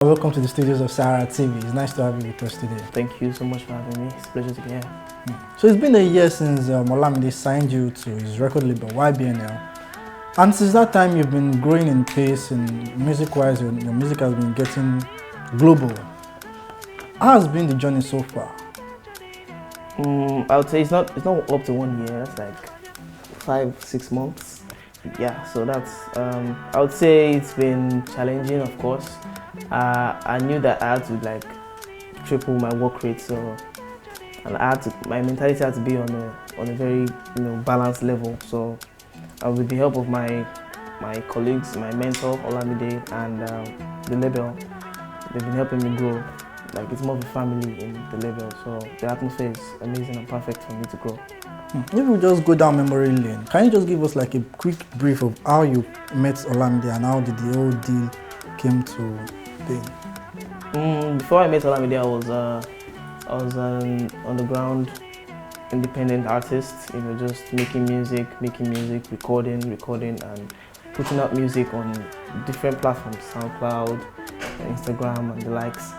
Welcome to the studios of Sahara TV. It's nice to have you with us today. Thank you so much for having me. It's a pleasure to be here. So it's been a year since Olamide signed you to his record label YBNL. And since that time you've been growing in pace and music-wise, your music has been getting global. How has been the journey so far? I would say it's not up to 1 year. That's like 5-6 months. Yeah, so that's I would say it's been challenging, of course. I knew that I had to like triple my work rate, so and my mentality had to be on a very balanced level. So with the help of my colleagues, my mentor Olamide, and the label, they've been helping me grow. Like, it's more of a family in the label, so the atmosphere is amazing and perfect for me to grow. If we just go down memory lane, can you just give us like a quick brief of how you met Olamide and how did the whole deal came to be? Before I met Olamide, I was an underground independent artist, just making music, recording, and putting out music on different platforms, SoundCloud, Instagram, and the likes.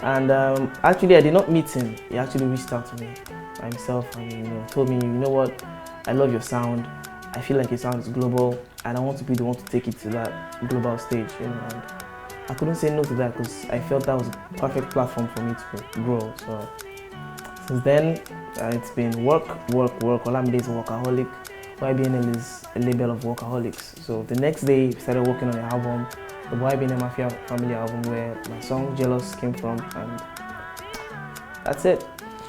And actually, I did not meet him. He actually reached out to me by himself and told me, you know what, I love your sound. I feel like your sound is global, and I want to be the one to take it to that global stage. And I couldn't say no to that because I felt that was a perfect platform for me to grow. So since then, it's been work. Olamide is a workaholic. YBNL is a label of workaholics. So the next day, we started working on the album, the YBNL Mafia family album, where my song Jealous came from, and that's it.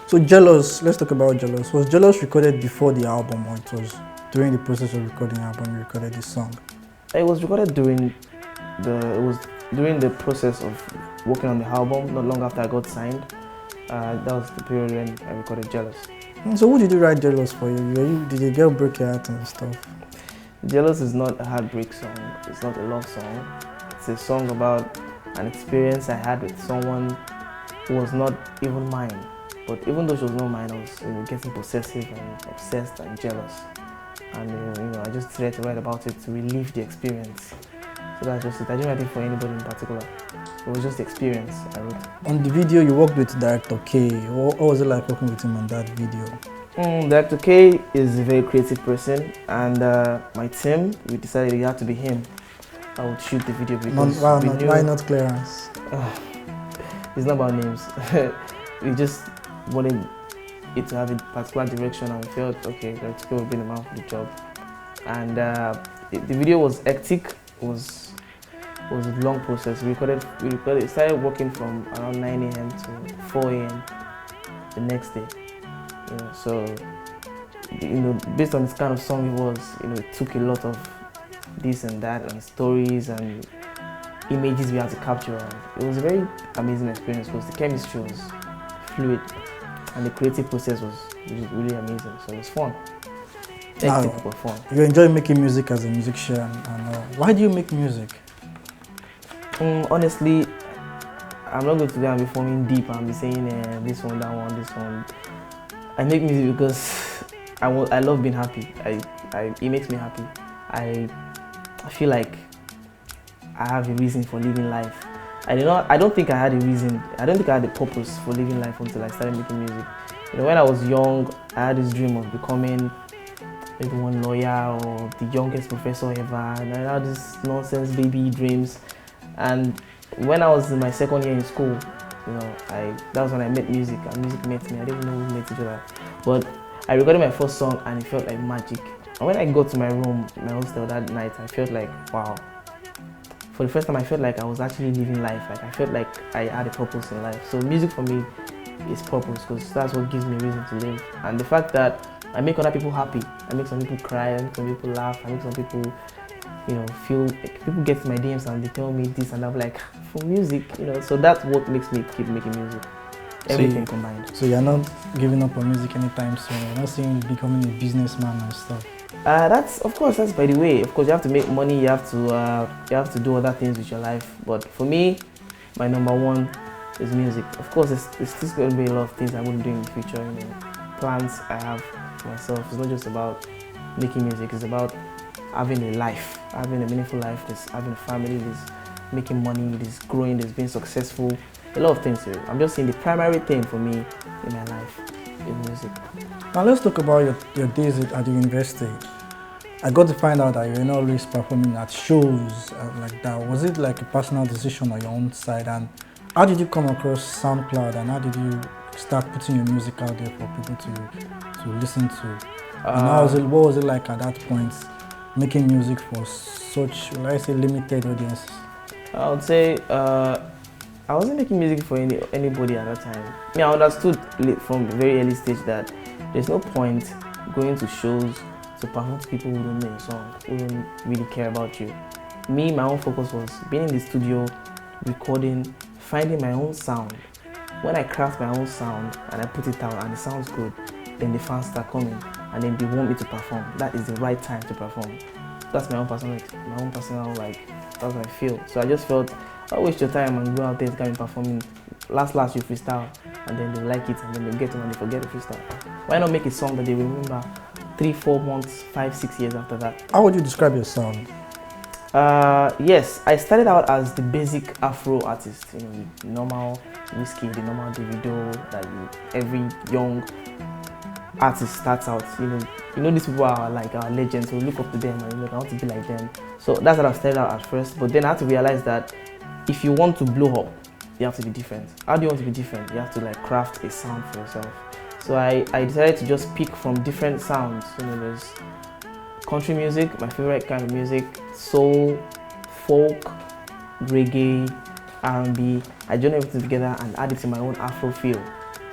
So Jealous, let's talk about Jealous. Was Jealous recorded before the album, or it was during the process of recording the album you recorded this song? It was recorded during the process of working on the album, not long after I got signed. That was the period when I recorded Jealous. So who did you write Jealous for you? Did the girl break your heart and stuff? Jealous is not a heartbreak song. It's not a love song. It's a song about an experience I had with someone who was not even mine. But even though she was not mine, I was getting possessive and obsessed and jealous. And I just decided to write about it to relieve the experience. So that's just it. I didn't write it for anybody in particular. It was just the experience I wrote. On the video, you worked with Director K. What was it like working with him on that video? Director K is a very creative person, and my team, we decided it had to be him. I would shoot the video because why not Clarence? It's not about names. We just wanted it to have a particular direction, and we felt, okay, Director K would be the man for the job. And the video was hectic. It was a long process. We started working from around 9 a.m. to 4 a.m. the next day. So based on this kind of song it was, it took a lot of this and that and stories and images we had to capture. And it was a very amazing experience because the chemistry was fluid and the creative process was really amazing. So it was fun. Hectic but fun. You enjoy making music as a musician, and why do you make music? Honestly, I'm not going to go and be forming deep and be saying this one, that one, this one. I make music because I love being happy. It makes me happy. I feel like I have a reason for living life. I don't think I had a reason. I don't think I had a purpose for living life until I started making music. When I was young, I had this dream of becoming maybe one lawyer or the youngest professor ever, and I had these nonsense baby dreams. And when I was in my second year in school, that was when I met music, and music met me. I didn't know we met each other, but I recorded my first song, and it felt like magic. And when I got to my room, my hostel that night, I felt like, wow. For the first time, I felt like I was actually living life. Like, I felt like I had a purpose in life. So music for me is purpose, because that's what gives me a reason to live. And the fact that I make other people happy, I make some people cry, I make some people laugh, I make some people feel like, people get to my DMs and they tell me this, and I'm like, for music, so that's what makes me keep making music. Everything combined. So you're not giving up on music anytime soon? You're not saying becoming a businessman and stuff? That's by the way. Of course, you have to make money. You have to do other things with your life. But for me, my number one is music. Of course, there's still going to be a lot of things I'm going to do in the future. Plans I have for myself. It's not just about making music. It's about having a life, having a meaningful life. There's having a family. There's making money, it is growing, it is being successful, a lot of things. I'm just saying the primary thing for me in my life is music. Now let's talk about your days at the university. I got to find out that you're not always performing at shows like that. Was it like a personal decision on your own side? And how did you come across SoundCloud, and how did you start putting your music out there for people to listen to? And what was it like at that point, making music for such, will I say, limited audiences? I would say I wasn't making music for anybody at that time. I understood from a very early stage that there's no point going to shows to perform to people who don't know your song, who don't really care about you. Me, my own focus was being in the studio, recording, finding my own sound. When I craft my own sound and I put it out and it sounds good, then the fans start coming and then they want me to perform. That is the right time to perform. That's my own personal like, that's what I feel. So I just felt, I'll waste your time and go out there and performing. Last you freestyle, and then they like it, and then they get to and they forget the freestyle. Why not make a song that they remember 3, 4 months, 5, 6 years after that? How would you describe your sound? Yes, I started out as the basic Afro artist, the normal whiskey, the normal Davido that every young artist starts out. These people are like our legends, so we look up to them and I want to be like them. So that's what I started out at first, but then I had to realize that if you want to blow up, you have to be different. How do you want to be different? You have to like craft a sound for yourself. So I decided to just pick from different sounds. There's country music, my favorite kind of music, soul, folk, reggae, R&B. I join everything together and add it to my own Afro feel.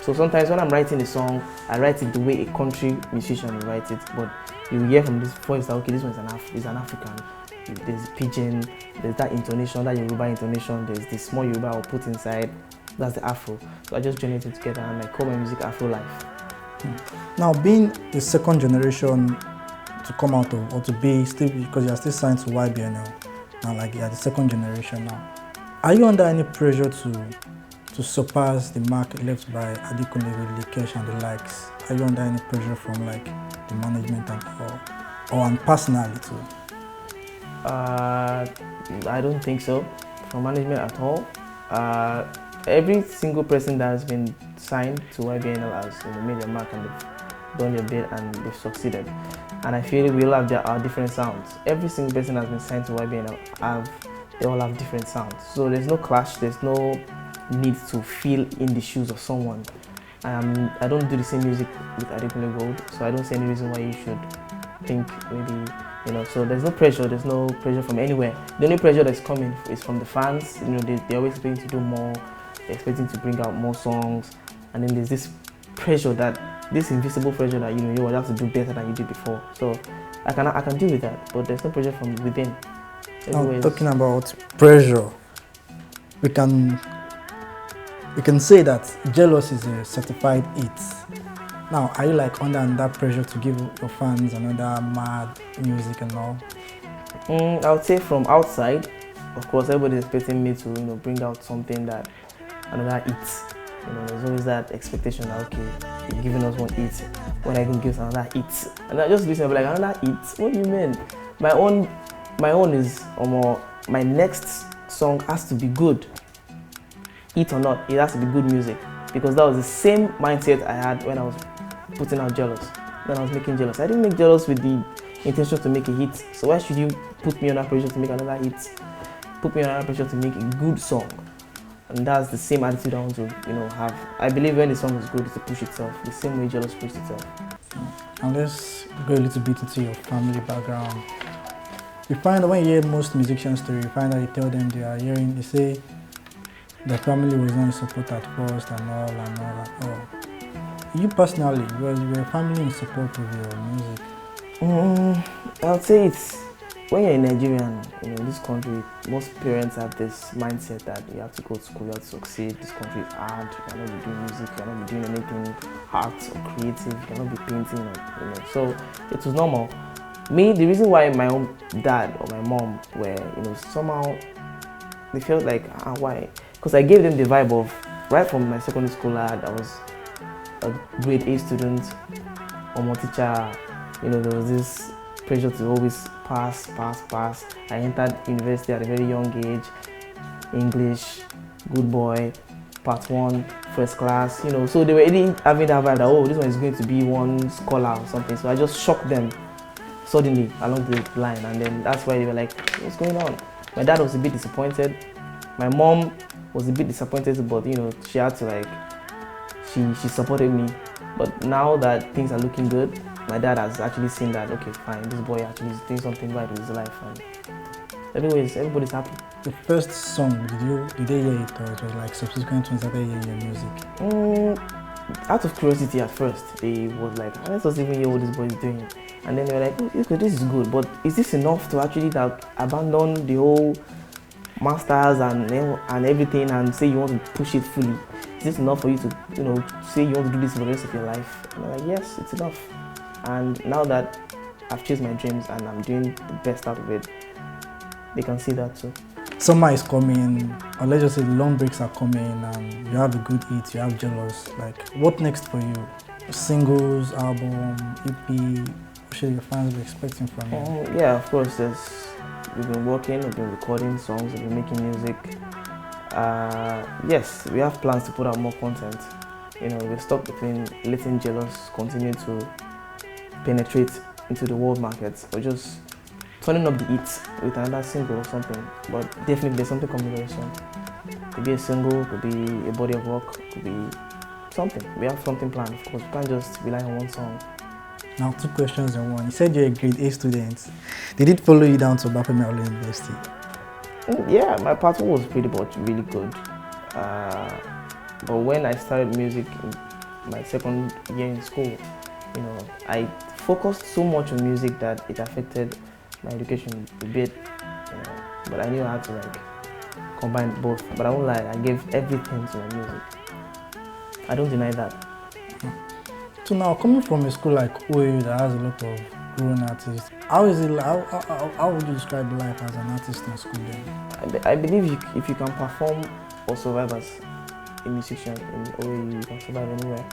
So sometimes when I'm writing a song, I write it the way a country musician will write it, but you hear from this voice that, okay, this one is an African. There's pidgin, there's that intonation, that Yoruba intonation, there's the small Yoruba I'll put inside, that's the Afro. So I just join it together and I call my music Afro-Life. Now, being the second generation to come out of, or to be still, because you are still signed to YBNL, now like you are the second generation now, are you under any pressure to surpass the mark left by Adekunle, Likesh and the likes? Are you under any pressure from like the management and personally too? I don't think so, from management at all. Every single person that has been signed to YBNL has made their mark and they've done their bit and they've succeeded. And I feel we all have our different sounds. Every single person that has been signed to YBNL, they all have different sounds. So there's no clash, there's no need to feel in the shoes of someone. I don't do the same music with Adekunle Gold, so I don't see any reason why you should think maybe, so there's no pressure from anywhere. The only pressure that's coming is from the fans. They're always expecting to do more, they're expecting to bring out more songs, and then there's this pressure, this invisible pressure that you will have to do better than you did before. So I can deal with that, but there's no pressure from within. Now, talking about pressure, we can say that Jealous is a certified hit. Now, are you like under that pressure to give your fans another mad music and all? I would say from outside, of course, everybody's expecting me to bring out something that another hit. There's always that expectation that, okay, you're giving us one hit, when I can give us another hit. And I just listen and be like, another hit? What do you mean? My own is, my next song has to be good. Hit or not, it has to be good music. Because that was the same mindset I had when I was putting out Jealous. When I was making Jealous, I didn't make Jealous with the intention to make a hit. So why should you put me under pressure to make another hit? Put me under pressure to make a good song. And that's the same attitude I want to, have. I believe when the song is good, it's to push itself, the same way Jealous pushed itself. And let's go a little bit into your family background. You find that when you hear most musician stories, you find that you tell them they say the family was not in support at first and all. You personally, was your family in support of your music? I would say it's, when you're in Nigerian, in this country, most parents have this mindset that you have to go to school, you have to succeed, this country is hard, you cannot be doing music, you cannot be doing anything art or creative, you cannot be painting, so it was normal. Me, the reason why my own dad or my mom were, somehow, they felt like, why? Because I gave them the vibe of, right from my secondary school I was a grade A student, or teacher, there was this pressure to always pass. I entered university at a very young age. English, Good Boy, Part 1, First Class, so they were already having that vibe that, oh, this one is going to be one scholar or something. So I just shocked them suddenly along the line, and then that's why they were like, what's going on? My dad was a bit disappointed. My mom was a bit disappointed, but she had to she supported me. But now that things are looking good, my dad has actually seen that, okay, fine, this boy actually is doing something right in his life, and everybody's happy. The first song, did they hear it, or it was like subsequent ones that they hear your music? Out of curiosity at first, they was like, let's just even hear what this boy is doing. And then they were like, oh, this is good, but is this enough to actually abandon the whole masters and everything and say you want to push it fully? Is this enough for you to, say you want to do this for the rest of your life? And I'm like, yes, it's enough. And now that I've chased my dreams and I'm doing the best out of it, they can see that too. Summer is coming, or let's just say the long breaks are coming, and you have a good hit, you have Jealous. Like, what next for you? Singles, album, EP? What should your fans be expecting from you? Yeah, of course. We've been working, we've been recording songs, we've been making music. Yes, we have plans to put out more content. We're stuck between letting Jealous continue to penetrate into the world market, or just turning up the hits with another single or something. But definitely there's something coming very soon. Could be a single, could be a body of work, could be something. We have something planned, of course. We can't just rely on one song. Now, 2 questions in one. You said you're a grade A student. Did it follow you down to Bapemelo University? Yeah, my part 1 was pretty much really good. But when I started music in my second year in school, I focused so much on music that it affected my education a bit. But I knew I had to combine both. But I won't lie, I gave everything to my music. I don't deny that. So now, coming from a school like OAU that has a lot of grown artists, how is it? How would you describe life as an artist in school then? I believe if you can perform or survive as a musician in OAU, you can survive anywhere.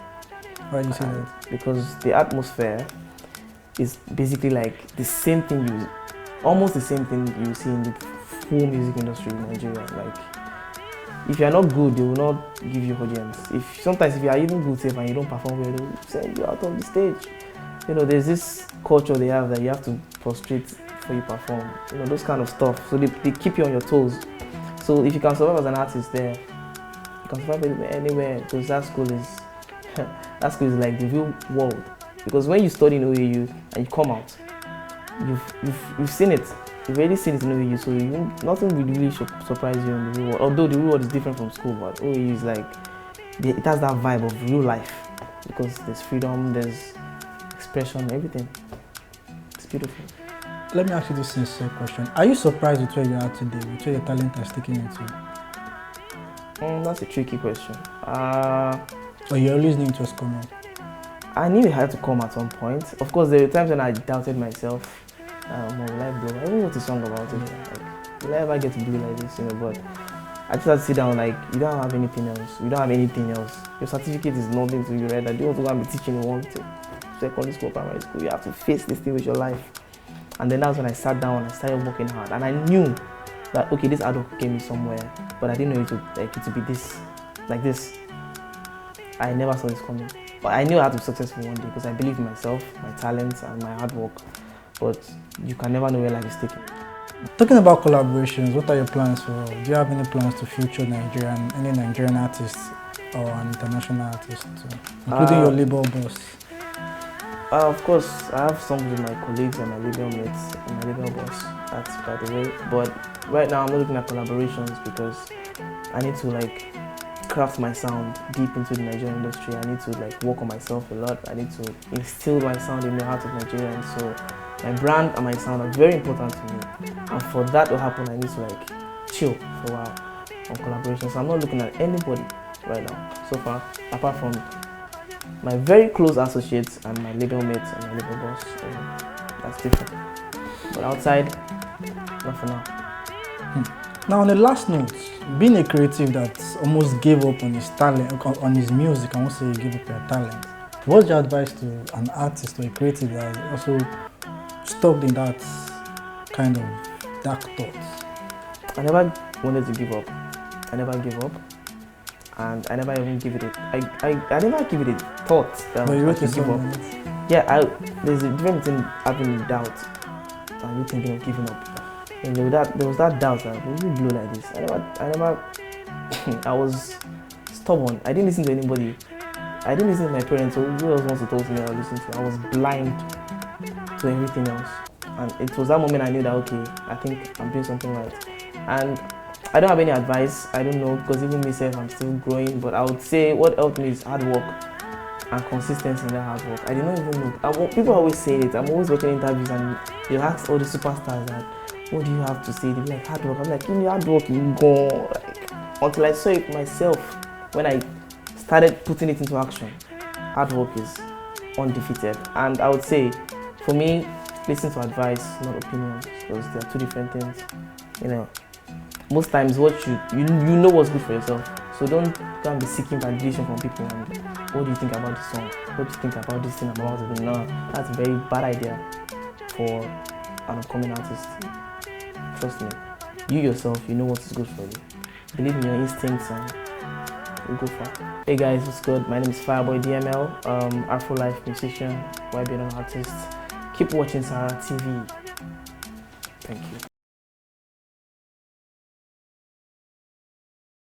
Why do you say that? Because the atmosphere is basically like the same thing almost the same thing you see in the full music industry in Nigeria. Like, if you are not good, they will not give you audience. Sometimes if you are even good safe and you don't perform well, they will send you out of the stage. There's this culture they have that you have to prostrate before you perform. Those kind of stuff. So they keep you on your toes. So if you can survive as an artist there, you can survive anywhere, because that school is like the real world. Because when you study in OAU and you come out, you've seen it. You've already seen it in OAU, so nothing will really surprise you in the real world. Although the real world is different from school, but OAU is like, it has that vibe of real life. Because there's freedom, there's expression, everything. It's beautiful. Let me ask you this sincere question. Are you surprised with where you are today, with where your talent has taken you to? That's a tricky question. Or you always knew it was coming? I knew it had to come at some point. Of course, there were times when I doubted myself. Will I blow? I even wrote a song about it. Like, will I ever get to blow like this? But I just had to sit down, like, you don't have anything else. You don't have anything else. Your certificate is nothing to you, right? I don't want to go and be teaching in one thing. Secondary school, primary school. You have to face this thing with your life. And then that's when I sat down and I started working hard. And I knew that, okay, this adult gave me somewhere, but I didn't know it to be this, like this. I never saw this coming. But I knew I had to be successful one day because I believe in myself, my talents, and my hard work. But you can never know where life is taking. Talking about collaborations, what are your plans for? Do you have any plans to feature any Nigerian artists or an international artist, including your label boss? Of course, I have songs with my colleagues and my label mates and my label boss. That's by the way. But right now, I'm not looking at collaborations because I need to craft my sound deep into the Nigerian industry. I need to work on myself a lot. I need to instill my sound in the heart of Nigerians. So my brand and my sound are very important to me. And for that to happen, I need to chill for a while on collaborations. So I'm not looking at anybody right now so far, apart from my very close associates and my label mates and my label boss. That's different. But outside, not for now. Now, on the last note, being a creative that almost gave up on his talent, on his music, I won't say you gave up your talent. What's your advice to an artist or a creative that is also stuck in that kind of dark thoughts? I never wanted to give up. I never gave up, and I never even give it I never give it a thought that But you I wrote a should give song up. on it. Yeah, there's a difference between having doubt and you thinking of giving up. And there was that doubt that will you blow like this? I never I was stubborn. I didn't listen to anybody. I didn't listen to my parents, so who else wants to talk to me? I listened to. I was blind to everything else. And it was that moment I knew that okay, I think I'm doing something right. And I don't have any advice. I don't know, because even myself, I'm still growing. But I would say what helped me is hard work and consistency in that hard work. I did not even know. People always say it. I'm always watching interviews and you ask all the superstars that, what do you have to say? They be like, hard work. I'm like, give me hard work, you go. Like, until I saw it myself, when I started putting it into action, hard work is undefeated. And I would say, for me, listen to advice, not opinions, because they are two different things. You know, most times what you know what's good for yourself. So don't go and be seeking validation from people. And what do you think about this song? What do you think about this thing I'm about to do? No, that's a very bad idea for an upcoming artist. Trust me. You yourself, you know what is good for you. Believe in your instincts and you'll go far. Hey guys, what's good? My name is Fireboy DML, Afro-Life musician, YBNL artist. Keep watching Sahara TV. Thank you.